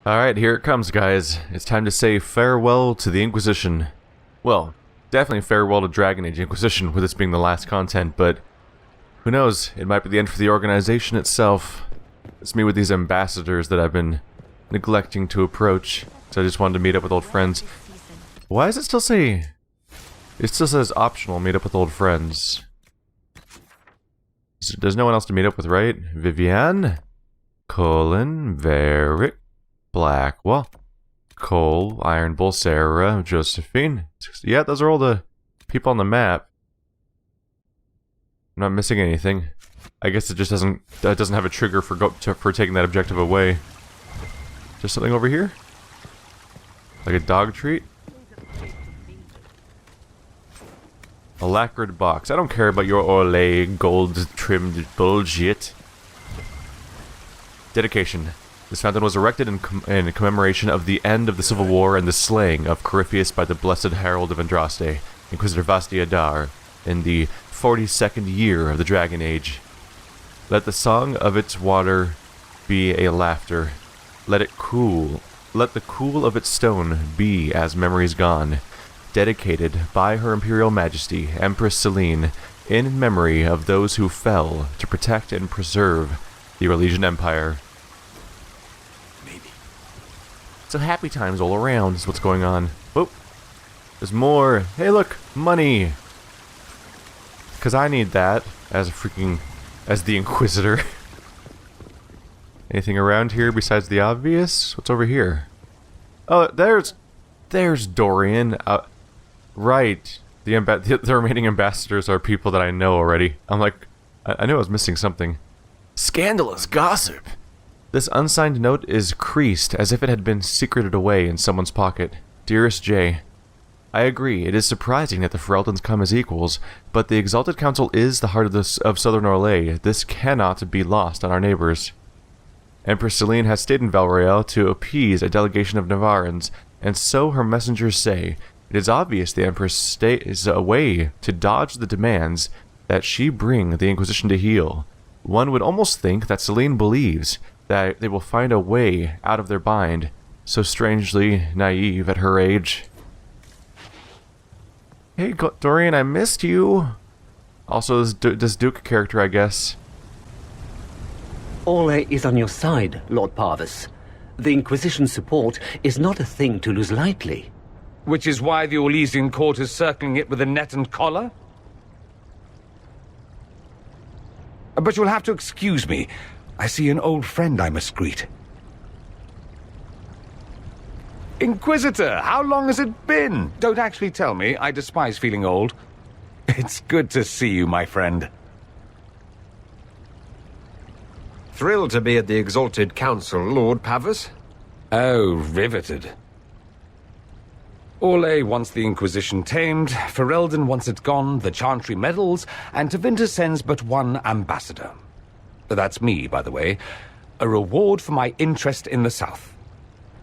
Alright, here it comes, guys. It's time to say farewell to the Inquisition. Well, definitely farewell to Dragon Age Inquisition, with this being the last content, but who knows, it might be the end for the organization itself. It's me with these ambassadors that I've been neglecting to approach, so I just wanted to meet up with old friends. Why does it still say... It still says optional, meet up with old friends. So there's no one else to meet up with, right? Vivian, Colin, Varric, Blackwell, Cole, Iron Bull, Sarah, Josephine. Yeah, those are all the people on the map. I'm not missing anything. I guess it just doesn't have a trigger for taking that objective away. Just something over here? Like a dog treat? A lacquered box. I don't care about your Olay gold-trimmed bullshit. Dedication. This fountain was erected in commemoration of the end of the Civil War and the slaying of Corypheus by the Blessed Herald of Andraste, Inquisitor Vasti Adar, in the 42nd year of the Dragon Age. Let the song of its water be a laughter. Let the cool of its stone be as memories gone. Dedicated by Her Imperial Majesty, Empress Celine, in memory of those who fell to protect and preserve the Eurasian Empire. So happy times all around is what's going on. Whoop. There's more. Hey look, money. Cause I need that as the Inquisitor. Anything around here besides the obvious? What's over here? Oh, there's Dorian. Right. The remaining ambassadors are people that I know already. I'm like, I knew I was missing something. Scandalous gossip. This unsigned note is creased as if it had been secreted away in someone's pocket. Dearest Jay, I agree, it is surprising that the Ferelden's come as equals, but the Exalted Council is the heart of Southern Orlais. This cannot be lost on our neighbors. Empress Celine has stayed in Valrael to appease a delegation of Navarrans, and so her messengers say. It is obvious the Empress stays away to dodge the demands that she bring the Inquisition to heel. One would almost think that Celine believes that they will find a way out of their bind, so strangely naive at her age. Hey, Dorian, I missed you. Also, this Duke character, I guess. Orlais is on your side, Lord Parvis. The Inquisition's support is not a thing to lose lightly. Which is why the Orlesian court is circling it with a net and collar? But you'll have to excuse me. I see an old friend I must greet. Inquisitor, how long has it been? Don't actually tell me. I despise feeling old. It's good to see you, my friend. Thrilled to be at the Exalted Council, Lord Parvis. Oh, riveted. Orlais wants the Inquisition tamed, Ferelden wants it gone, the Chantry meddles, and Tevinter sends but one ambassador. That's me, by the way. A reward for my interest in the South.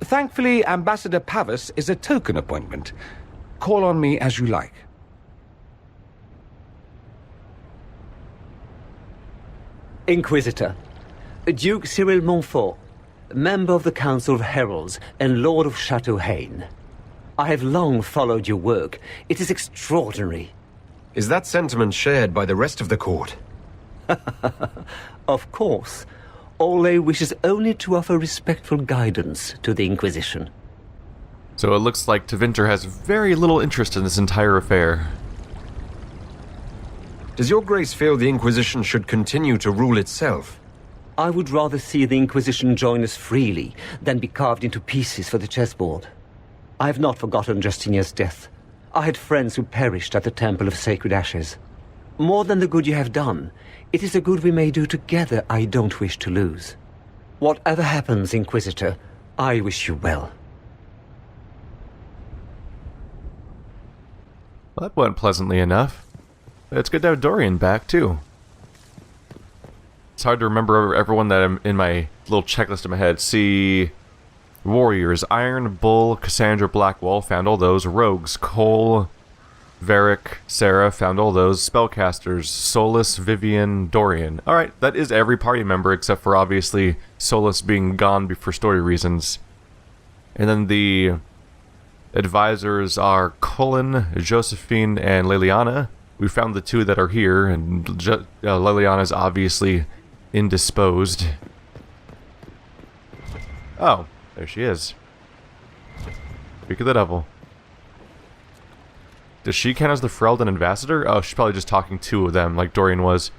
Thankfully, Ambassador Parvis is a token appointment. Call on me as you like. Inquisitor, Duke Cyril Montfort, member of the Council of Heralds and Lord of Chateau Haine. I have long followed your work. It is extraordinary. Is that sentiment shared by the rest of the court? Of course. Orlais wishes only to offer respectful guidance to the Inquisition. So it looks like Tevinter has very little interest in this entire affair. Does your grace feel the Inquisition should continue to rule itself? I would rather see the Inquisition join us freely than be carved into pieces for the chessboard. I have not forgotten Justinia's death. I had friends who perished at the Temple of Sacred Ashes. More than the good you have done, it is a good we may do together I don't wish to lose. Whatever happens, Inquisitor, I wish you well. Well, that went pleasantly enough. It's good to have Dorian back, too. It's hard to remember everyone that I'm in my little checklist in my head. See... Warriors, Iron Bull, Cassandra Blackwell, found all those. Rogues, Cole, Varric, Sarah, found all those. Spellcasters, Solus, Vivian, Dorian. Alright, that is every party member except for obviously Solus being gone for story reasons. And then the advisors are Colin, Josephine, and Liliana. We found the two that are here, and Liliana is obviously indisposed. Oh, there she is. Speak of the devil. Does she count as the Ferelden ambassador? Oh, she's probably just talking to them, like Dorian was.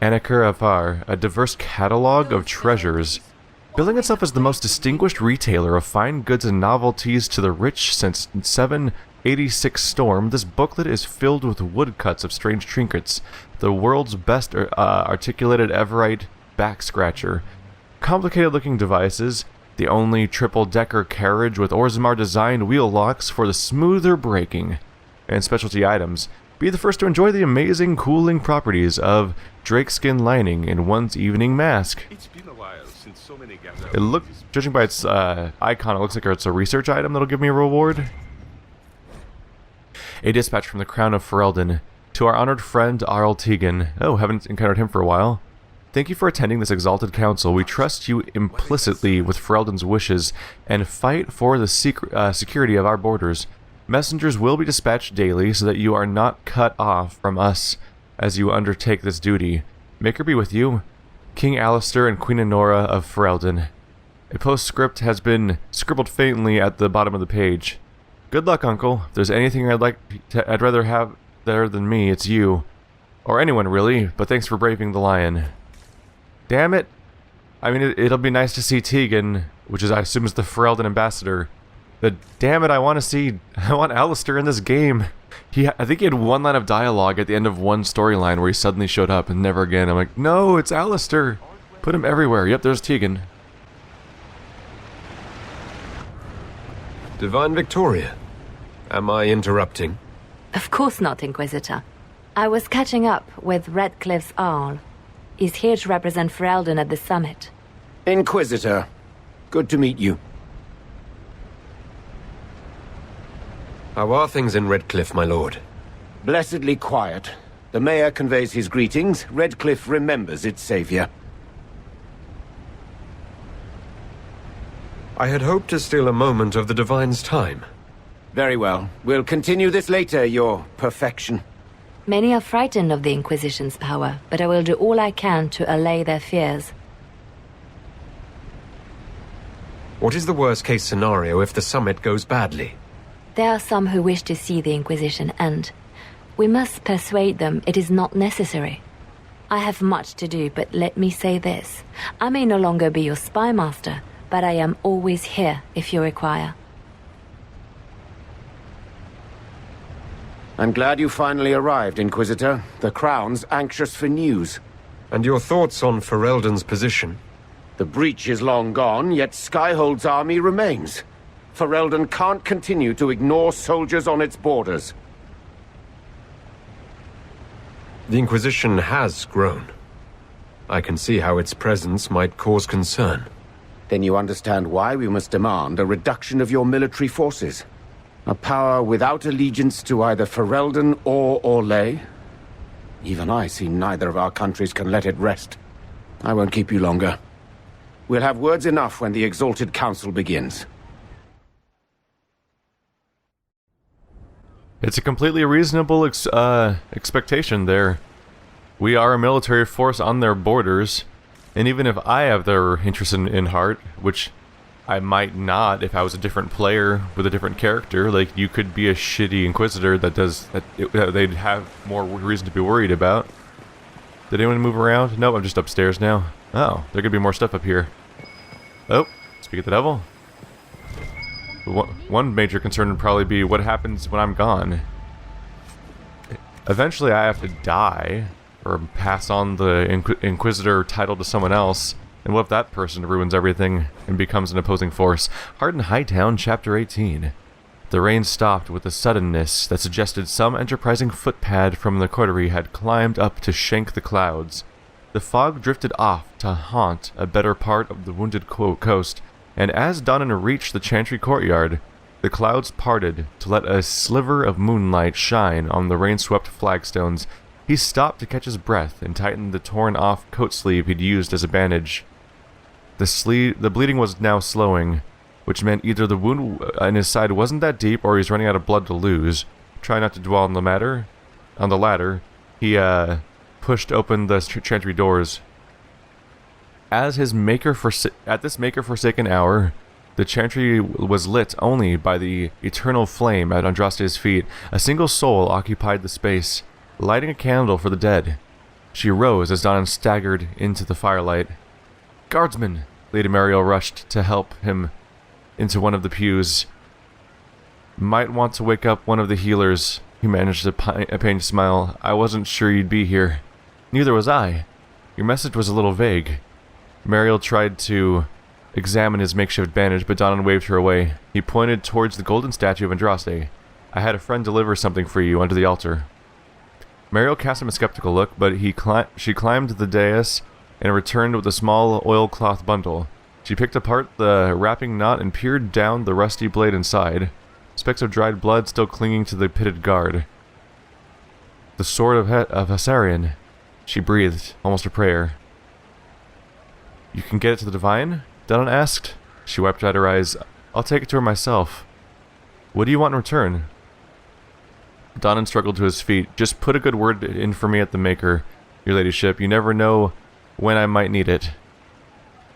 Anakura Afar, a diverse catalog of treasures. Billing itself as the most distinguished retailer of fine goods and novelties to the rich since 786 Storm, this booklet is filled with woodcuts of strange trinkets, the world's best articulated Everite back scratcher, complicated-looking devices, the only triple-decker carriage with Orzammar-designed wheel locks for the smoother braking, and specialty items. Be the first to enjoy the amazing cooling properties of drakeskin lining in one's evening mask. It's been a while since so many gathered. It looks, judging by its icon, it looks like it's a research item that'll give me a reward. A dispatch from the Crown of Ferelden. To our honored friend Arl Tegan. Oh, haven't encountered him for a while. Thank you for attending this Exalted Council. We trust you implicitly with Ferelden's wishes and fight for the security of our borders. Messengers will be dispatched daily so that you are not cut off from us as you undertake this duty. Maker be with you, King Alistair and Queen Honora of Ferelden. A postscript has been scribbled faintly at the bottom of the page. Good luck, Uncle. If there's anything I'd rather have there than me, it's you. Or anyone, really, but thanks for braving the lion. Damn it. I mean, it'll be nice to see Tegan, which is, I assume, is the Ferelden ambassador. But damn it, I want Alistair in this game. I think he had one line of dialogue at the end of one storyline where he suddenly showed up and never again. I'm like, no, it's Alistair. Put him everywhere. Yep, there's Tegan. Divine Victoria, am I interrupting? Of course not, Inquisitor. I was catching up with Redcliffe's Arl. He's here to represent Ferelden at the summit. Inquisitor, good to meet you. How are things in Redcliffe, my lord? Blessedly quiet. The mayor conveys his greetings. Redcliffe remembers its savior. I had hoped to steal a moment of the Divine's time. Very well. We'll continue this later, your perfection. Many are frightened of the Inquisition's power, but I will do all I can to allay their fears. What is the worst-case scenario if the summit goes badly? There are some who wish to see the Inquisition end. We must persuade them it is not necessary. I have much to do, but let me say this. I may no longer be your spy master, but I am always here if you require. I'm glad you finally arrived, Inquisitor. The Crown's anxious for news. And your thoughts on Ferelden's position? The breach is long gone, yet Skyhold's army remains. Ferelden can't continue to ignore soldiers on its borders. The Inquisition has grown. I can see how its presence might cause concern. Then you understand why we must demand a reduction of your military forces. A power without allegiance to either Ferelden or Orlais? Even I see neither of our countries can let it rest. I won't keep you longer. We'll have words enough when the Exalted Council begins. It's a completely reasonable expectation there. We are a military force on their borders, and even if I have their interest in heart, which I might not if I was a different player with a different character, like you could be a shitty Inquisitor that they'd have more reason to be worried about. Did anyone move around? Nope, I'm just upstairs now. Oh, there could be more stuff up here. Oh, speak of the devil. One major concern would probably be what happens when I'm gone. Eventually I have to die, or pass on the Inquisitor title to someone else, and what if that person ruins everything and becomes an opposing force? Harden Hightown, Chapter 18. The rain stopped with a suddenness that suggested some enterprising footpad from the coterie had climbed up to shank the clouds. The fog drifted off to haunt a better part of the wounded coast, and as Donnan reached the Chantry courtyard, the clouds parted to let a sliver of moonlight shine on the rain-swept flagstones. He stopped to catch his breath and tightened the torn-off coat sleeve he'd used as a bandage. The bleeding was now slowing. which meant either the wound in his side wasn't that deep or he's running out of blood to lose. Try not to dwell on the matter. On the ladder, he pushed open the chantry doors. At this maker-forsaken hour, the chantry was lit only by the eternal flame at Andraste's feet. A single soul occupied the space, lighting a candle for the dead. She rose as Donan staggered into the firelight. "Guardsmen!" Lady Mariel rushed to help him into one of the pews. "Might want to wake up one of the healers." He managed a pained smile. "I wasn't sure you'd be here." "Neither was I. Your message was a little vague." Mariel tried to examine his makeshift bandage, but Donan waved her away. He pointed towards the golden statue of Andraste. "I had a friend deliver something for you under the altar." Mariel cast him a skeptical look, but she climbed the dais and returned with a small oilcloth bundle. She picked apart the wrapping knot and peered down the rusty blade inside. Specks of dried blood still clinging to the pitted guard. "The sword of Hassarian," she breathed, almost a prayer. "You can get it to the Divine?" Donan asked. She wiped out her eyes. "I'll take it to her myself." "What do you want in return?" Donan struggled to his feet. "Just put a good word in for me at the Maker, your ladyship. You never know when I might need it."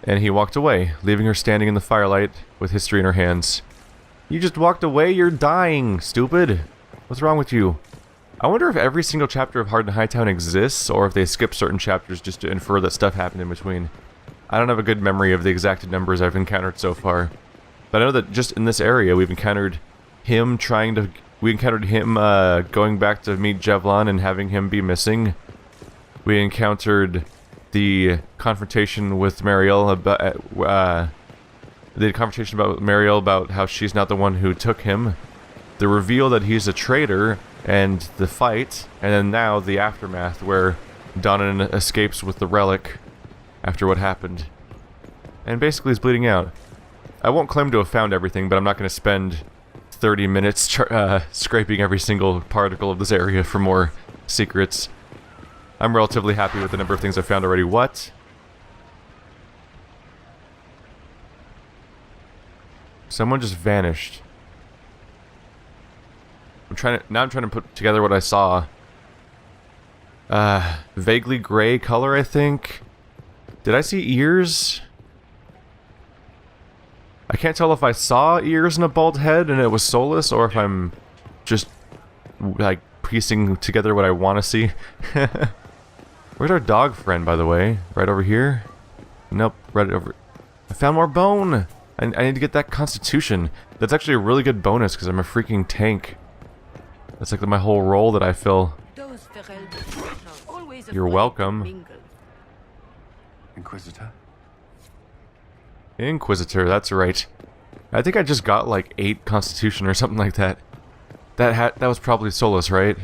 And he walked away, leaving her standing in the firelight with history in her hands. "You just walked away? You're dying, stupid. What's wrong with you?" I wonder if every single chapter of Hard and Hightown exists, or if they skip certain chapters just to infer that stuff happened in between. I don't have a good memory of the exact numbers I've encountered so far. But I know that just in this area we've encountered him going back to meet Jevlon and having him be missing. We encountered the confrontation with Mariel about how she's not the one who took him. The reveal that he's a traitor, and the fight, and then now the aftermath where Donan escapes with the relic after what happened. And basically he's bleeding out. I won't claim to have found everything, but I'm not going to spend 30 minutes scraping every single particle of this area for more secrets. I'm relatively happy with the number of things I've found already. What? Someone just vanished. I'm trying to put together what I saw. Vaguely gray color, I think. Did I see ears? I can't tell if I saw ears and a bald head and it was soulless, or if I'm just, like, piecing together what I want to see. Where's our dog friend, by the way? Right over here? Nope, right over... I found more bone! I need to get that constitution. That's actually a really good bonus, because I'm a freaking tank. That's like my whole role that I fill. You're welcome. Inquisitor, that's right. I think I just got like 8 constitution or something like that. That was probably soulless, right?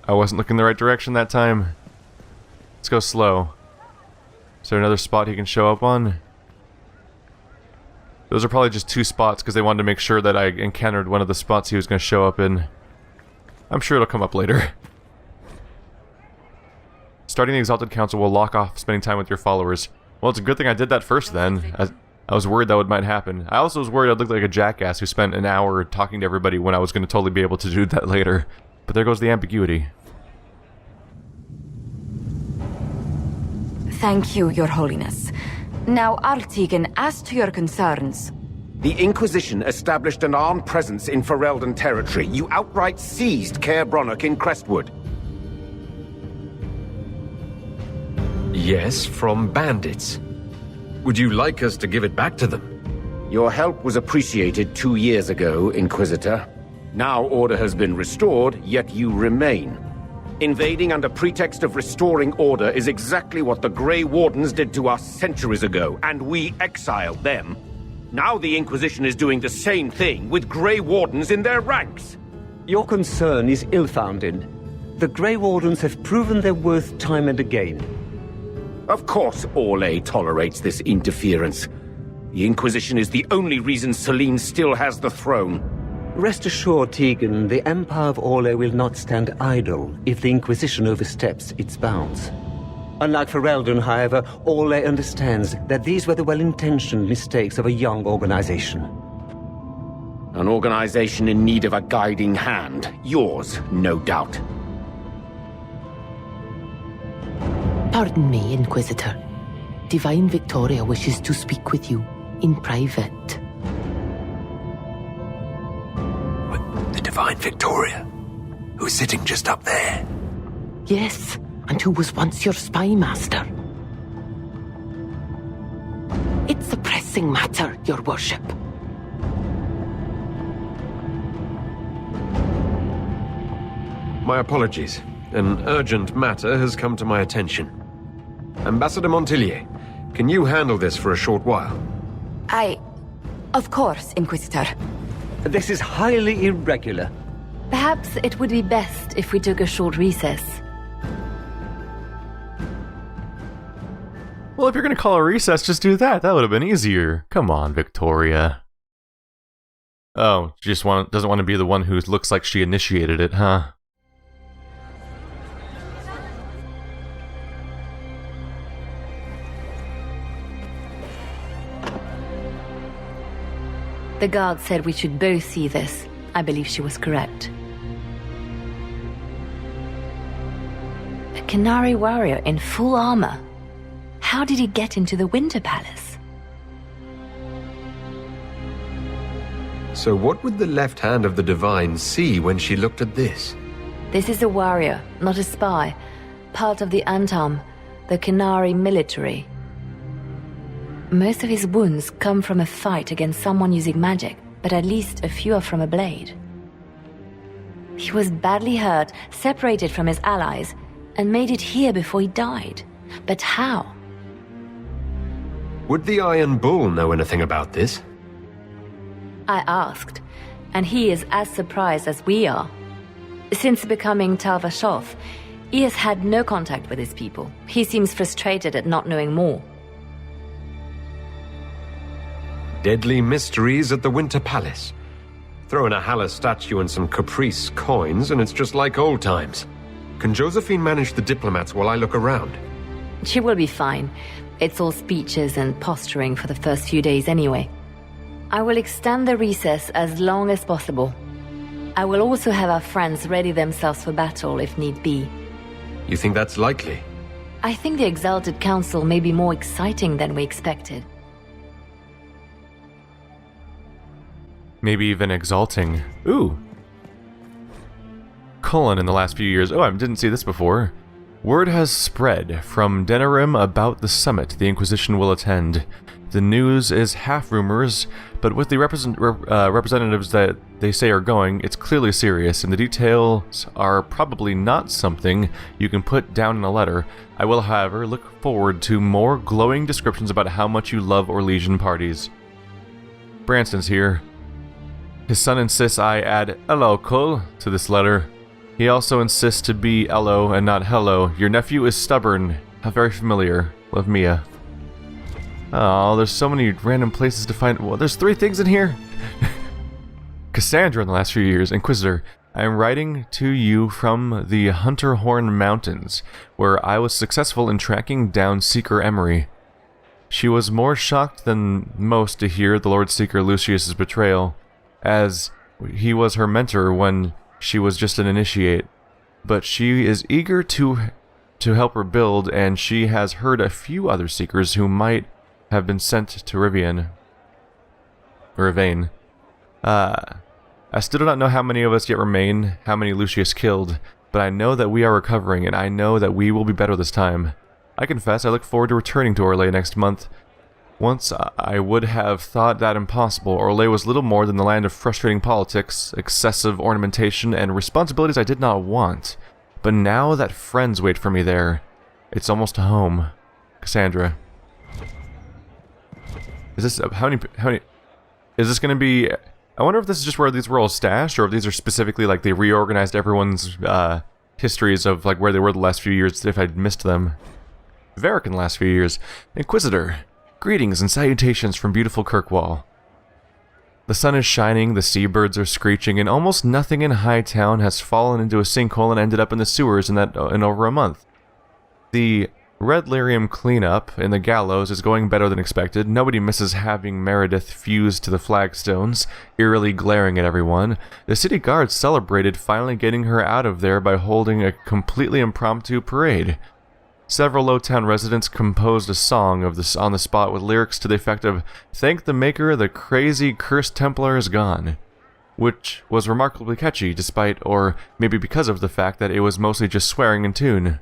I wasn't looking the right direction that time. Let's go slow. Is there another spot he can show up on? Those are probably just 2 spots because they wanted to make sure that I encountered one of the spots he was going to show up in. I'm sure it'll come up later. Starting the Exalted Council will lock off spending time with your followers. Well, it's a good thing I did that first then. I was worried that might happen. I also was worried I'd look like a jackass who spent an hour talking to everybody when I was going to totally be able to do that later. But there goes the ambiguity. Thank you, Your Holiness. Now, Artigan, as to your concerns... The Inquisition established an armed presence in Ferelden territory. You outright seized Caer Bronach in Crestwood. Yes, from bandits. Would you like us to give it back to them? Your help was appreciated 2 years ago, Inquisitor. Now order has been restored, yet you remain. Invading under pretext of restoring order is exactly what the Grey Wardens did to us centuries ago, and we exiled them. Now the Inquisition is doing the same thing with Grey Wardens in their ranks. Your concern is ill-founded. The Grey Wardens have proven their worth time and again. Of course Orlais tolerates this interference. The Inquisition is the only reason Selene still has the throne. Rest assured, Tegan, the Empire of Orlais will not stand idle if the Inquisition oversteps its bounds. Unlike Ferelden, however, Ole understands that these were the well-intentioned mistakes of a young organization. An organization in need of a guiding hand. Yours, no doubt. Pardon me, Inquisitor. Divine Victoria wishes to speak with you in private. The Divine Victoria, who's sitting just up there. Yes, and who was once your spy master. It's a pressing matter, your worship. My apologies. An urgent matter has come to my attention. Ambassador Montillier, can you handle this for a short while? Of course, Inquisitor. This is highly irregular. Perhaps it would be best if we took a short recess. Well, if you're going to call a recess, just do that. That would have been easier. Come on, Victoria. Oh, she just doesn't want to be the one who looks like she initiated it, huh? The guard said we should both see this. I believe she was correct. A Canary warrior in full armor. How did he get into the Winter Palace? So what would the left hand of the Divine see when she looked at this? This is a warrior, not a spy. Part of the Antam, the Canary military. Most of his wounds come from a fight against someone using magic, but at least a few are from a blade. He was badly hurt, separated from his allies, and made it here before he died. But how? Would the Iron Bull know anything about this? I asked, and he is as surprised as we are. Since becoming Tal Vashoth, he has had no contact with his people. He seems frustrated at not knowing more. Deadly mysteries at the Winter Palace. Throw in a Haller statue and some Caprice coins and it's just like old times. Can Josephine manage the diplomats while I look around? She will be fine. It's all speeches and posturing for the first few days anyway. I will extend the recess as long as possible. I will also have our friends ready themselves for battle if need be. You think that's likely? I think the Exalted Council may be more exciting than we expected. Maybe even exalting. Ooh. Colon in the last few years. Oh, I didn't see this before. Word has spread from Denerim about the summit the Inquisition will attend. The news is half rumors, but with the representatives that they say are going, it's clearly serious, and the details are probably not something you can put down in a letter. I will, however, look forward to more glowing descriptions about how much you love Orlesian parties. Branston's here. His son insists I add "Hello, Cole" to this letter. He also insists to be "Hello" and not "Hello." Your nephew is stubborn. How very familiar. Love, Mia. Oh, there's so many random places to find. Well, there's 3 things in here. Cassandra in the last few years. Inquisitor, I am writing to you from the Hunterhorn Mountains, where I was successful in tracking down Seeker Emery. She was more shocked than most to hear the Lord Seeker Lucius's betrayal, as he was her mentor when she was just an initiate. But she is eager to help her build, and she has heard a few other Seekers who might have been sent to Rivian. I still do not know how many of us yet remain, how many Lucius killed, but I know that we are recovering, and I know that we will be better this time. I confess I look forward to returning to Orlais next month. Once I would have thought that impossible. Orlais was little more than the land of frustrating politics, excessive ornamentation, and responsibilities I did not want. But now that friends wait for me there, it's almost home. Cassandra. Is this how many is this going to be? I wonder if this is just where these were all stashed, or if these are specifically like they reorganized everyone's histories of like where they were the last few years if I'd missed them. Varric in the last few years. Inquisitor. Greetings and salutations from beautiful Kirkwall. The sun is shining, the seabirds are screeching, and almost nothing in Hightown has fallen into a sinkhole and ended up in the sewers in over a month. The Red Lyrium cleanup in the gallows is going better than expected. Nobody misses having Meredith fused to the flagstones, eerily glaring at everyone. The city guards celebrated finally getting her out of there by holding a completely impromptu parade. Several Lowtown residents composed a song on the spot with lyrics to the effect of "Thank the Maker, the crazy cursed Templar is gone," which was remarkably catchy despite, or maybe because of the fact that it was mostly just swearing in tune.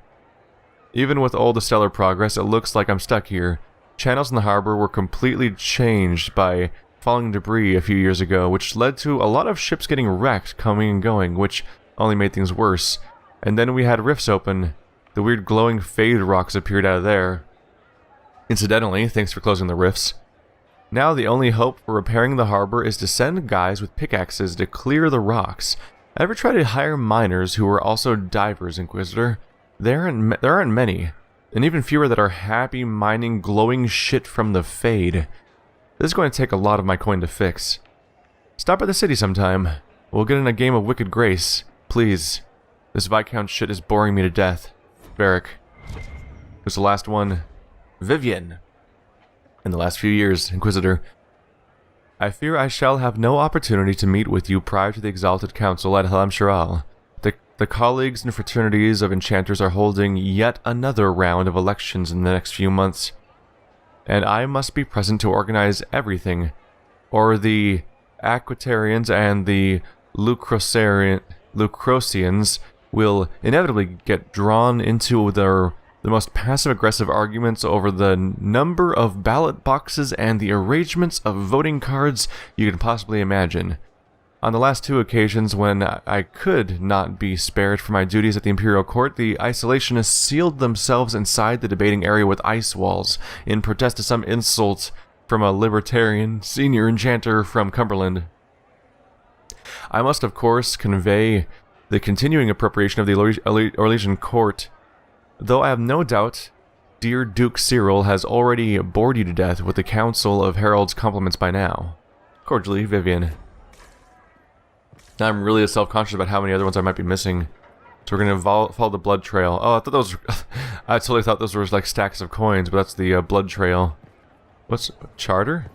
Even with all the stellar progress, it looks like I'm stuck here. Channels in the harbor were completely changed by falling debris a few years ago, which led to a lot of ships getting wrecked coming and going, which only made things worse. And then we had rifts open. The weird glowing fade rocks appeared out of there. Incidentally, thanks for closing the rifts. Now the only hope for repairing the harbor is to send guys with pickaxes to clear the rocks. Ever try to hire miners who are also divers, Inquisitor? There aren't many, and even fewer that are happy mining glowing shit from the fade. This is going to take a lot of my coin to fix. Stop by the city sometime. We'll get in a game of Wicked Grace. Please. This Viscount shit is boring me to death. Varric. Who's the last one? Vivian. In the last few years, Inquisitor. I fear I shall have no opportunity to meet with you prior to the Exalted Council at Helm Shiral. The colleagues and fraternities of enchanters are holding yet another round of elections in the next few months, and I must be present to organize everything, or the Aquitarians and the Lucrosians will inevitably get drawn into the most passive-aggressive arguments over the number of ballot boxes and the arrangements of voting cards you can possibly imagine. On the last two occasions when I could not be spared from my duties at the Imperial Court, the isolationists sealed themselves inside the debating area with ice walls in protest to some insult from a libertarian senior enchanter from Cumberland. I must, of course, convey the continuing appropriation of the Orlesian Court, though I have no doubt dear Duke Cyril has already bored you to death with the Council of Heralds' compliments by now. Cordially, Vivian. Now I'm really self-conscious about how many other ones I might be missing. So we're going to follow the blood trail. Oh, I thought those were I totally thought those were like stacks of coins, but that's the blood trail. What's charter?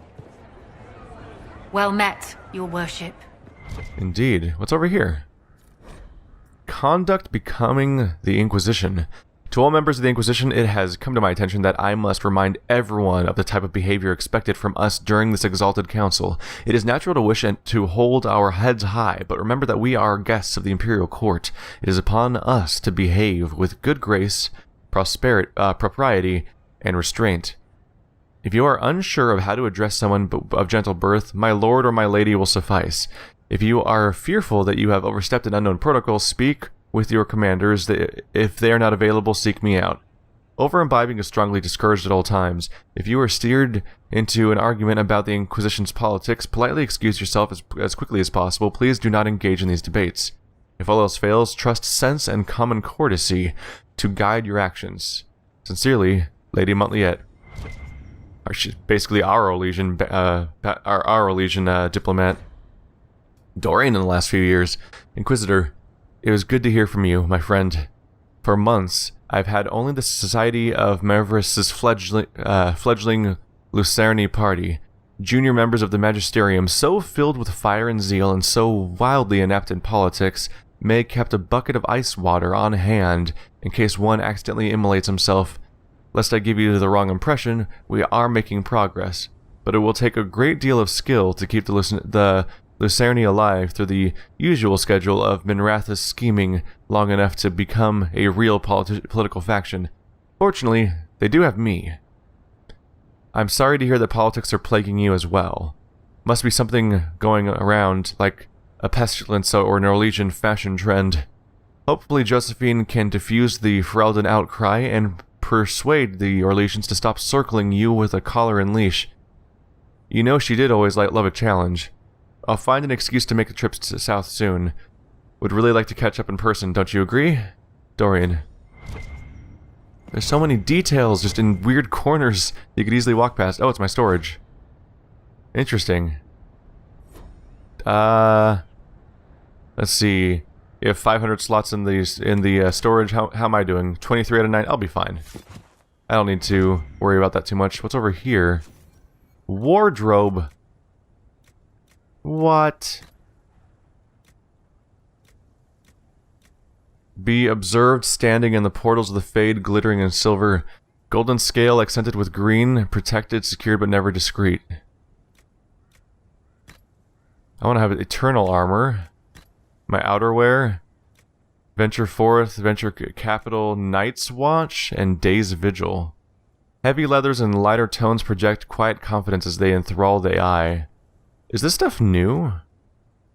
Well met, your worship. Indeed. What's over here? Conduct becoming the Inquisition. To all members of the Inquisition, it has come to my attention that I must remind everyone of the type of behavior expected from us during this Exalted Council. It is natural to wish to hold our heads high, but remember that we are guests of the Imperial Court. It is upon us to behave with good grace, propriety, and restraint. If you are unsure of how to address someone of gentle birth, my lord or my lady will suffice. If you are fearful that you have overstepped an unknown protocol, speak with your commanders. If they are not available, seek me out. Over-imbibing is strongly discouraged at all times. If you are steered into an argument about the Inquisition's politics, politely excuse yourself as quickly as possible. Please do not engage in these debates. If all else fails, trust sense and common courtesy to guide your actions. Sincerely, Lady Montliet. She's basically our Orlesian diplomat. Dorian in the last few years. Inquisitor, it was good to hear from you, my friend. For months, I've had only the Society of Mavericks' fledgling Lucerni party. Junior members of the Magisterium, so filled with fire and zeal and so wildly inept in politics, may kept a bucket of ice water on hand in case one accidentally immolates himself. Lest I give you the wrong impression, we are making progress, but it will take a great deal of skill to keep the Lucerni alive through the usual schedule of Minrathous scheming long enough to become a real political faction. Fortunately, they do have me. I'm sorry to hear that politics are plaguing you as well. Must be something going around, like a pestilence or an Orlesian fashion trend. Hopefully Josephine can diffuse the Ferelden outcry and persuade the Orlesians to stop circling you with a collar and leash. You know she did always love a challenge. I'll find an excuse to make the trip to south soon. Would really like to catch up in person, don't you agree? Dorian. There's so many details just in weird corners you could easily walk past. Oh, it's my storage. Interesting. Let's see. You have 500 slots in the storage. How am I doing? 23 out of 9? I'll be fine. I don't need to worry about that too much. What's over here? Wardrobe. What? Be observed standing in the portals of the Fade, glittering in silver. Golden scale accented with green, protected, secured, but never discreet. I want to have eternal armor. My outerwear. Venture forth, venture capital, Night's Watch, and Day's Vigil. Heavy leathers and lighter tones project quiet confidence as they enthrall the eye. Is this stuff new?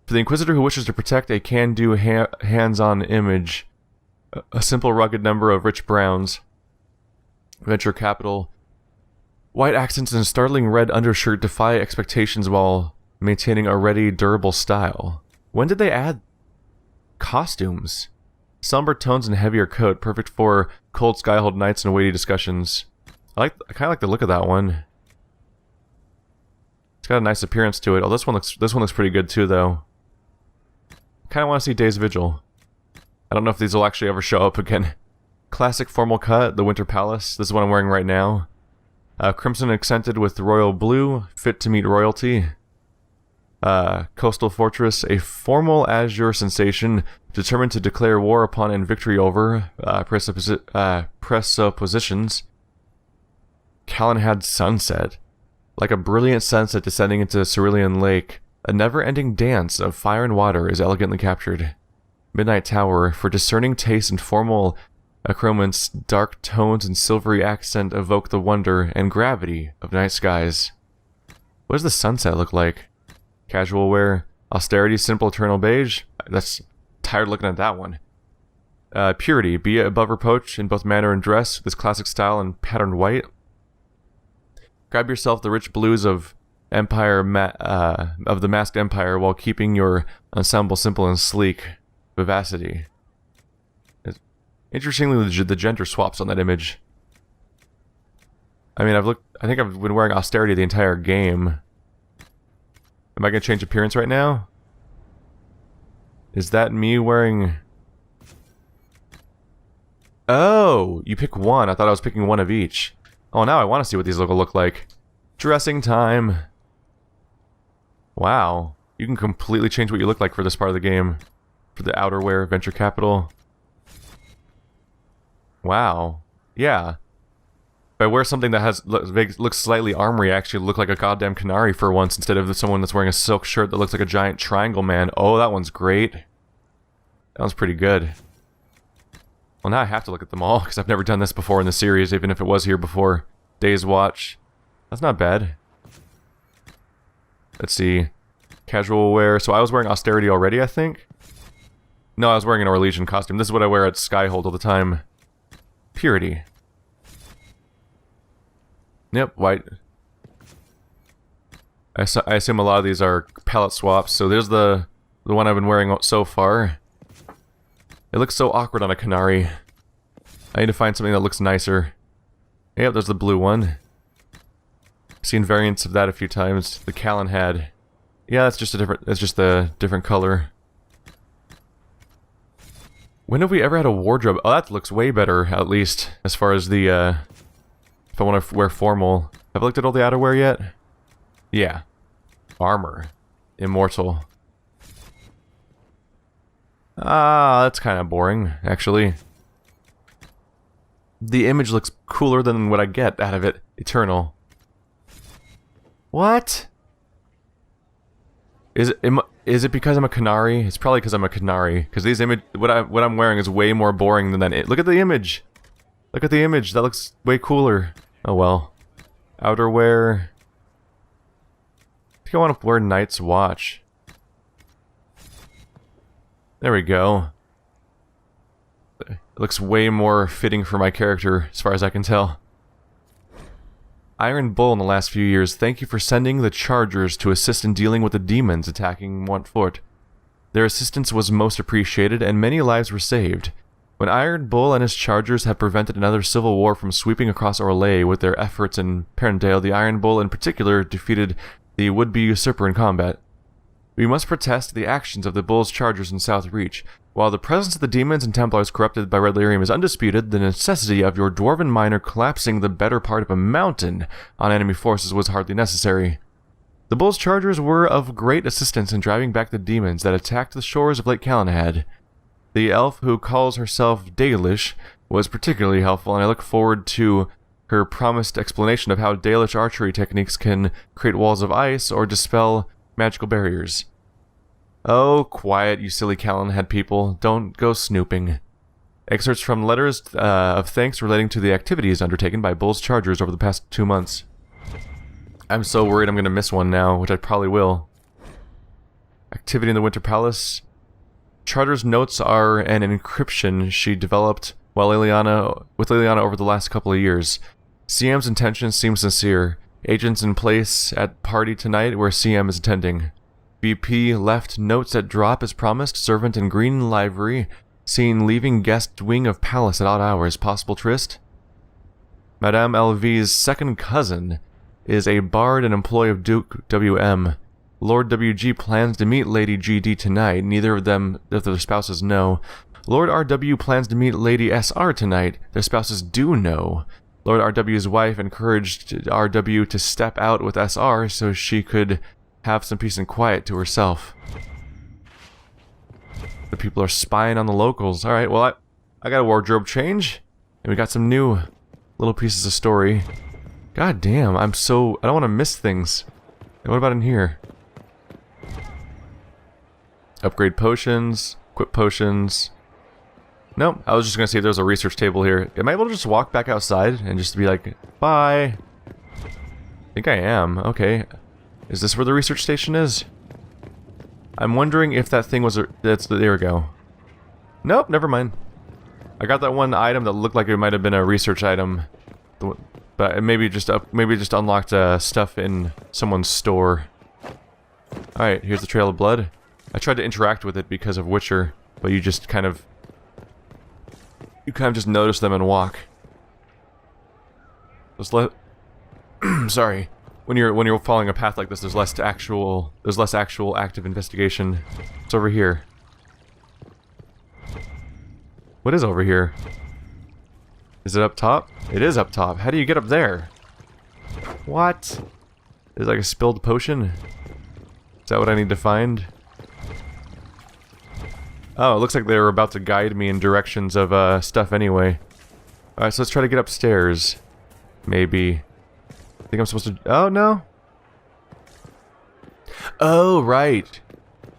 For the Inquisitor who wishes to protect a can-do hands-on image, a simple rugged number of rich browns. Venture capital. White accents and startling red undershirt defy expectations while maintaining a ready, durable style. When did they add costumes? Somber tones and heavier coat, perfect for cold skyhold nights and weighty discussions. I kind of like the look of that one. It's got a nice appearance to it. Oh, this one looks pretty good too, though. Kind of want to see Day's Vigil. I don't know if these will actually ever show up again. Classic formal cut, the Winter Palace. This is what I'm wearing right now. Crimson accented with royal blue, fit to meet royalty. Coastal Fortress, a formal azure sensation, determined to declare war upon and victory over presuppositions. Calenhad Sunset. Like a brilliant sunset descending into Cerulean Lake, a never-ending dance of fire and water is elegantly captured. Midnight Tower, for discerning taste and formal accoutrements, dark tones and silvery accent evoke the wonder and gravity of night skies. What does the sunset look like? Casual wear, austerity, simple eternal beige. That's tired looking at that one. Purity, be above reproach in both manner and dress, this classic style and patterned white. Grab yourself the rich blues of Empire of the Masked Empire while keeping your ensemble simple and sleek. Vivacity. Interestingly, the gender swaps on that image. I mean, I think I've been wearing austerity the entire game. Am I gonna change appearance right now? Is that me wearing... Oh, you pick one. I thought I was picking one of each. Oh, now I want to see what these look like. Dressing time. Wow. You can completely change what you look like for this part of the game. For the outerwear, venture capital. Wow. Yeah. If I wear something that looks slightly armory, I actually look like a goddamn canary for once instead of someone that's wearing a silk shirt that looks like a giant triangle man. Oh, that one's great. That one's pretty good. Well, now I have to look at them all, because I've never done this before in the series, even if it was here before. Day's Watch. That's not bad. Let's see. Casual wear. So I was wearing austerity already, I think? No, I was wearing an Orlesian costume. This is what I wear at Skyhold all the time. Purity. Yep, white. I assume a lot of these are palette swaps, so there's the one I've been wearing so far. It looks so awkward on a Canary. I need to find something that looks nicer. Yep, there's the blue one. I've seen variants of that a few times. The Calenhad. Yeah, that's just a different color. When have we ever had a wardrobe? Oh, that looks way better, at least, as far as the, if I want to wear formal. Have I looked at all the outerwear yet? Yeah. Armor. Immortal. Ah, that's kind of boring, actually. The image looks cooler than what I get out of it. Eternal. What? Is it because I'm a Canary? It's probably because I'm a Canary. Because these what I'm wearing is way more boring than that. Look at the image. Look at the image. That looks way cooler. Oh well. Outerwear. I think I want to wear Night's Watch. There we go. It looks way more fitting for my character, as far as I can tell. Iron Bull in the last few years, thank you for sending the Chargers to assist in dealing with the demons attacking Montfort. Their assistance was most appreciated, and many lives were saved. When Iron Bull and his Chargers have prevented another civil war from sweeping across Orlais with their efforts in Perndale, the Iron Bull in particular defeated the would-be usurper in combat. We must protest the actions of the Bull's Chargers in South Reach. While the presence of the demons and Templars corrupted by Red Lyrium is undisputed, the necessity of your dwarven miner collapsing the better part of a mountain on enemy forces was hardly necessary. The Bull's Chargers were of great assistance in driving back the demons that attacked the shores of Lake Calenhad. The elf who calls herself Dalish was particularly helpful, and I look forward to her promised explanation of how Dalish archery techniques can create walls of ice or dispel magical barriers. Oh, quiet, you silly Calenhad people. Don't go snooping. Excerpts from letters of thanks relating to the activities undertaken by Bull's Chargers over the past 2 months. I'm so worried I'm going to miss one now, which I probably will. Activity in the Winter Palace. Charter's notes are an encryption she developed with Liliana over the last couple of years. CM's intentions seem sincere. Agents in place at party tonight where CM is attending. BP left notes at drop as promised. Servant in green livery. Seen leaving guest wing of palace at odd hours. Possible tryst? Madame LV's second cousin is a bard and employee of Duke WM. Lord WG plans to meet Lady GD tonight. Neither of their spouses know. Lord RW plans to meet Lady SR tonight. Their spouses do know. Lord RW's wife encouraged RW to step out with SR so she could have some peace and quiet to herself. The people are spying on the locals. Alright, well, I got a wardrobe change. And we got some new little pieces of story. God damn, I don't want to miss things. And what about in here? Upgrade potions. Equip potions. Nope, I was just gonna see if there's a research table here. Am I able to just walk back outside and just be like, bye? I think I am. Okay. Is this where the research station is? I'm wondering if that thing was there we go. Nope, never mind. I got that one item that looked like it might have been a research item. But maybe just unlocked stuff in someone's store. Alright, here's the trail of blood. I tried to interact with it because of Witcher, but you kind of just notice them and walk. Sorry. When you're following a path like this, there's less actual active investigation. It's over here. What is over here? Is it up top? It is up top. How do you get up there? What? Is it like a spilled potion? Is that what I need to find? Oh, it looks like they were about to guide me in directions of stuff anyway. Alright, so let's try to get upstairs. Maybe. I think I'm supposed to... Oh, no. Oh, right.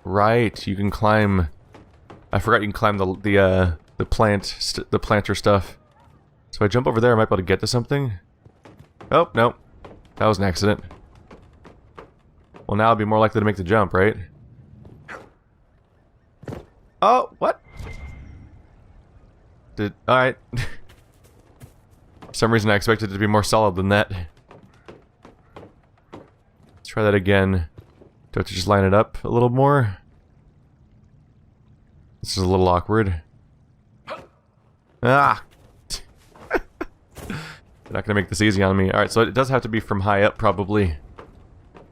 Right, you can climb... I forgot you can climb the planter stuff. So if I jump over there, I might be able to get to something. Oh, no. That was an accident. Well, now I'd be more likely to make the jump, right? Oh, what? Alright. For some reason I expected it to be more solid than that. Let's try that again. Do I have to just line it up a little more? This is a little awkward. Ah! They're not gonna make this easy on me. Alright, so it does have to be from high up, probably.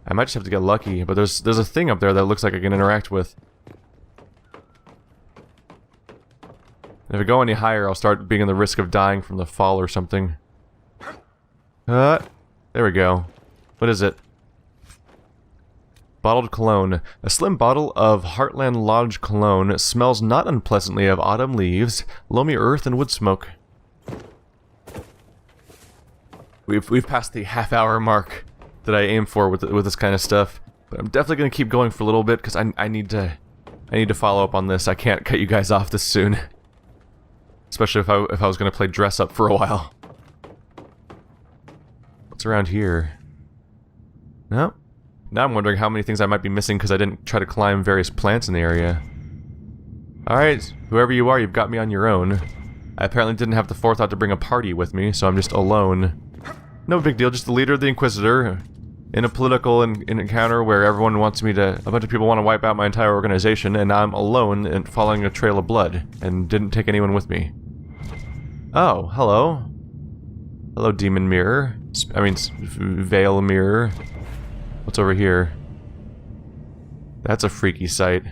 I might just have to get lucky, but there's a thing up there that looks like I can interact with. If I go any higher, I'll start being in the risk of dying from the fall or something. There we go. What is it? Bottled cologne. A slim bottle of Heartland Lodge cologne smells not unpleasantly of autumn leaves, loamy earth, and wood smoke. We've passed the half-hour mark that I aim for with this kind of stuff, but I'm definitely gonna keep going for a little bit because I need to follow up on this. I can't cut you guys off this soon. Especially if I was going to play dress up for a while. What's around here? No. Now I'm wondering how many things I might be missing because I didn't try to climb various plants in the area. Alright, whoever you are, you've got me on your own. I apparently didn't have the forethought to bring a party with me, so I'm just alone. No big deal, just the leader of the Inquisitor. In a political encounter where everyone wants me to... A bunch of people want to wipe out my entire organization, and I'm alone and following a trail of blood, and didn't take anyone with me. Oh, hello. Hello, Demon Mirror. Veil Mirror. What's over here? That's a freaky sight.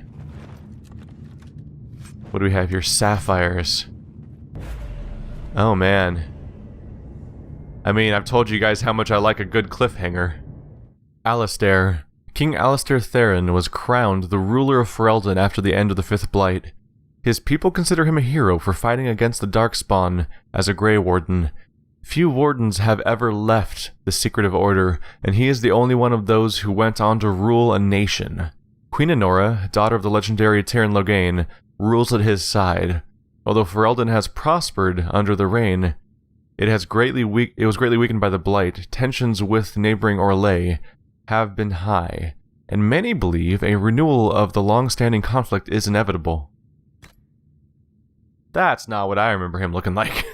What do we have here? Sapphires. Oh, man. I mean, I've told you guys how much I like a good cliffhanger. Alistair. King Alistair Theron was crowned the ruler of Ferelden after the end of the Fifth Blight. His people consider him a hero for fighting against the Darkspawn as a Grey Warden. Few Wardens have ever left the Secretive Order, and he is the only one of those who went on to rule a nation. Queen Honora, daughter of the legendary Tyrion Loghain, rules at his side. Although Ferelden has prospered under the reign, it was greatly weakened by the Blight. Tensions with neighboring Orlais have been high, and many believe a renewal of the long-standing conflict is inevitable. That's not what I remember him looking like.